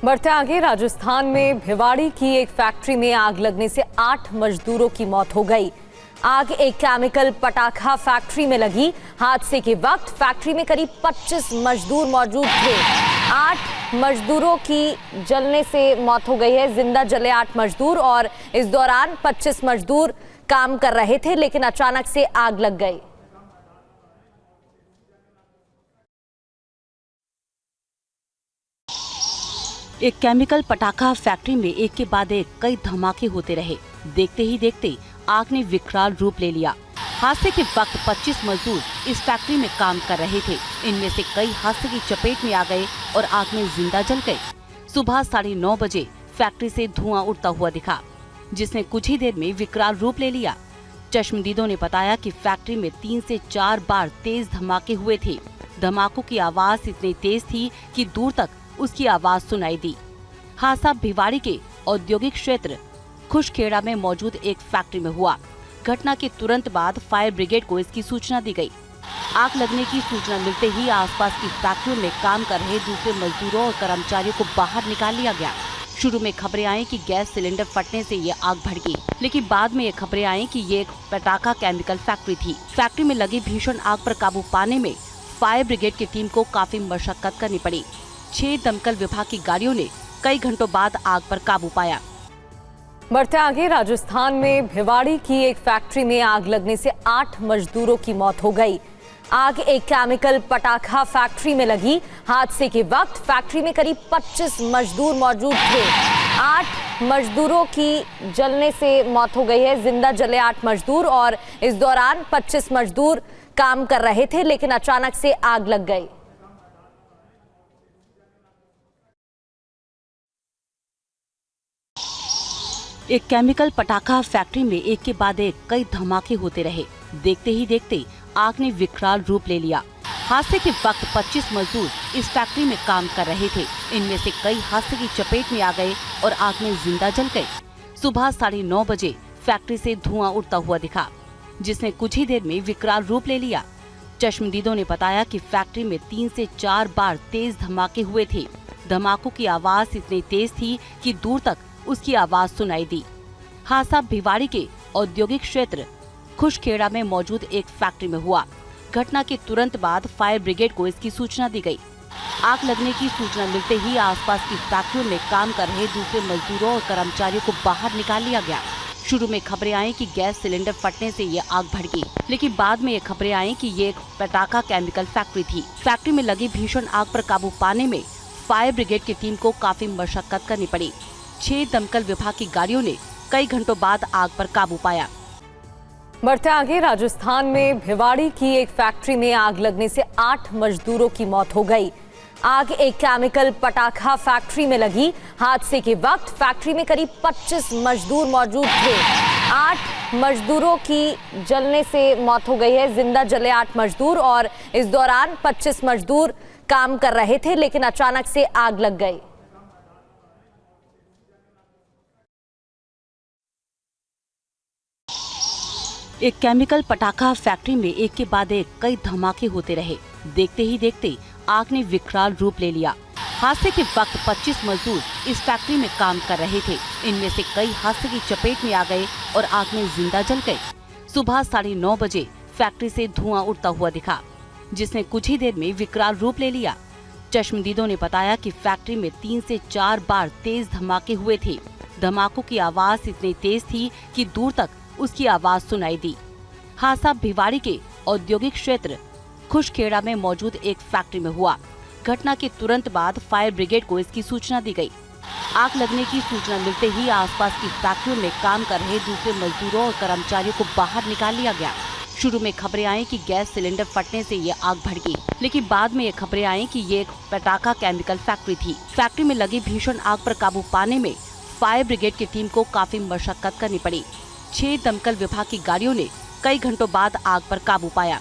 बढ़ते आगे, राजस्थान में भिवाड़ी की एक फैक्ट्री में आग लगने से 8 मजदूरों की मौत हो गई। आग एक केमिकल पटाखा फैक्ट्री में लगी। हादसे के वक्त फैक्ट्री में करीब 25 मजदूर मौजूद थे। 8 मजदूरों की जलने से मौत हो गई है। जिंदा जले 8 मजदूर और इस दौरान 25 मजदूर काम कर रहे थे, लेकिन अचानक से आग लग गई। एक केमिकल पटाखा फैक्ट्री में एक के बाद एक कई धमाके होते रहे। देखते ही देखते आग ने विकराल रूप ले लिया। हादसे के वक्त 25 मजदूर इस फैक्ट्री में काम कर रहे थे। इनमें से कई हादसे की चपेट में आ गए और आग में जिंदा जल गए। सुबह 9:30 बजे फैक्ट्री से धुआं उड़ता हुआ दिखा, जिसने कुछ ही देर में विकराल रूप ले लिया। चश्मदीदों ने बताया कि फैक्ट्री में 3 से 4 बार तेज धमाके हुए थे। धमाकों की आवाज इतनी तेज थी कि दूर तक उसकी आवाज सुनाई दी। हादसा भिवाड़ी के औद्योगिक क्षेत्र खुशखेड़ा में मौजूद एक फैक्ट्री में हुआ। घटना के तुरंत बाद फायर ब्रिगेड को इसकी सूचना दी गई। आग लगने की सूचना मिलते ही आसपास की फैक्ट्रियों में काम कर रहे दूसरे मजदूरों और कर्मचारियों को बाहर निकाल लिया गया। शुरू में खबरें आई कि गैस सिलेंडर फटने से ये आग भड़की, लेकिन बाद में ये खबरें आई कि ये एक पटाखा केमिकल फैक्ट्री थी। फैक्ट्री में लगी भीषण आग पर काबू पाने में फायर ब्रिगेड की टीम को काफी मशक्कत करनी पड़ी। 6 दमकल विभाग की गाड़ियों ने कई घंटों बाद आग पर काबू पाया। बढ़ते आगे, राजस्थान में भिवाड़ी की एक फैक्ट्री में आग लगने से 8 मजदूरों की मौत हो गई। आग एक केमिकल पटाखा फैक्ट्री में लगी। हादसे के वक्त फैक्ट्री में करीब 25 मजदूर मौजूद थे। 8 मजदूरों की जलने से मौत हो गई है। जिंदा जले 8 मजदूर और इस दौरान 25 मजदूर काम कर रहे थे, लेकिन अचानक से आग लग गई। एक केमिकल पटाखा फैक्ट्री में एक के बाद एक कई धमाके होते रहे। देखते ही देखते आग ने विकराल रूप ले लिया। हादसे के वक्त 25 मजदूर इस फैक्ट्री में काम कर रहे थे। इनमें से कई हादसे की चपेट में आ गए और आग में जिंदा जल गए। सुबह 9:30 बजे फैक्ट्री से धुआं उड़ता हुआ दिखा, जिसने कुछ ही देर में विकराल रूप ले लिया। चश्मदीदों ने बताया कि फैक्ट्री में 3 से 4 बार तेज धमाके हुए थे। धमाकों की आवाज इतनी तेज थी कि दूर तक उसकी आवाज सुनाई दी। हादसा भिवाड़ी के औद्योगिक क्षेत्र खुशखेड़ा में मौजूद एक फैक्ट्री में हुआ। घटना के तुरंत बाद फायर ब्रिगेड को इसकी सूचना दी गई। आग लगने की सूचना मिलते ही आसपास की फैक्ट्रियों में काम कर रहे दूसरे मजदूरों और कर्मचारियों को बाहर निकाल लिया गया। शुरू में खबरें आई कि गैस सिलेंडर फटने से ये आग भड़की, लेकिन बाद में ये खबरें आई कि ये एक पटाखा केमिकल फैक्ट्री थी। फैक्ट्री में लगी भीषण आग पर काबू पाने में फायर ब्रिगेड की टीम को काफी मशक्कत करनी पड़ी। 6 दमकल विभाग की गाड़ियों ने कई घंटों बाद आग पर काबू पाया। बढ़ते आगे, राजस्थान में भिवाड़ी की एक फैक्ट्री में आग लगने से 8 मजदूरों की मौत हो गई। आग एक केमिकल पटाखा फैक्ट्री में लगी। हादसे के वक्त फैक्ट्री में करीब 25 मजदूर मौजूद थे। 8 मजदूरों की जलने से मौत हो गई है। जिंदा जले 8 मजदूर और इस दौरान 25 मजदूर काम कर रहे थे, लेकिन अचानक से आग लग गई। एक केमिकल पटाखा फैक्ट्री में एक के बाद एक कई धमाके होते रहे। देखते ही देखते आग ने विकराल रूप ले लिया। हादसे के वक्त 25 मजदूर इस फैक्ट्री में काम कर रहे थे। इनमें से कई हादसे की चपेट में आ गए और आग में जिंदा जल गए। सुबह 9:30 बजे फैक्ट्री से धुआं उड़ता हुआ दिखा, जिसने कुछ ही देर में विकराल रूप ले लिया। चश्मदीदों ने बताया कि फैक्ट्री में 3 से 4 बार तेज धमाके हुए थे। धमाकों की आवाज इतनी तेज थी कि दूर तक उसकी आवाज सुनाई दी। हादसा भिवाड़ी के औद्योगिक क्षेत्र खुशखेड़ा में मौजूद एक फैक्ट्री में हुआ। घटना के तुरंत बाद फायर ब्रिगेड को इसकी सूचना दी गई। आग लगने की सूचना मिलते ही आसपास की फैक्ट्रियों में काम कर रहे दूसरे मजदूरों और कर्मचारियों को बाहर निकाल लिया गया। शुरू में खबरें आई कि गैस सिलेंडर फटने से ये आग भड़की, लेकिन बाद में ये खबरें आई कि ये एक पटाखा केमिकल फैक्ट्री थी। फैक्ट्री में लगी भीषण आग पर काबू पाने में फायर ब्रिगेड की टीम को काफी मशक्कत करनी पड़ी। 6 दमकल विभाग की गाड़ियों ने कई घंटों बाद आग पर काबू पाया।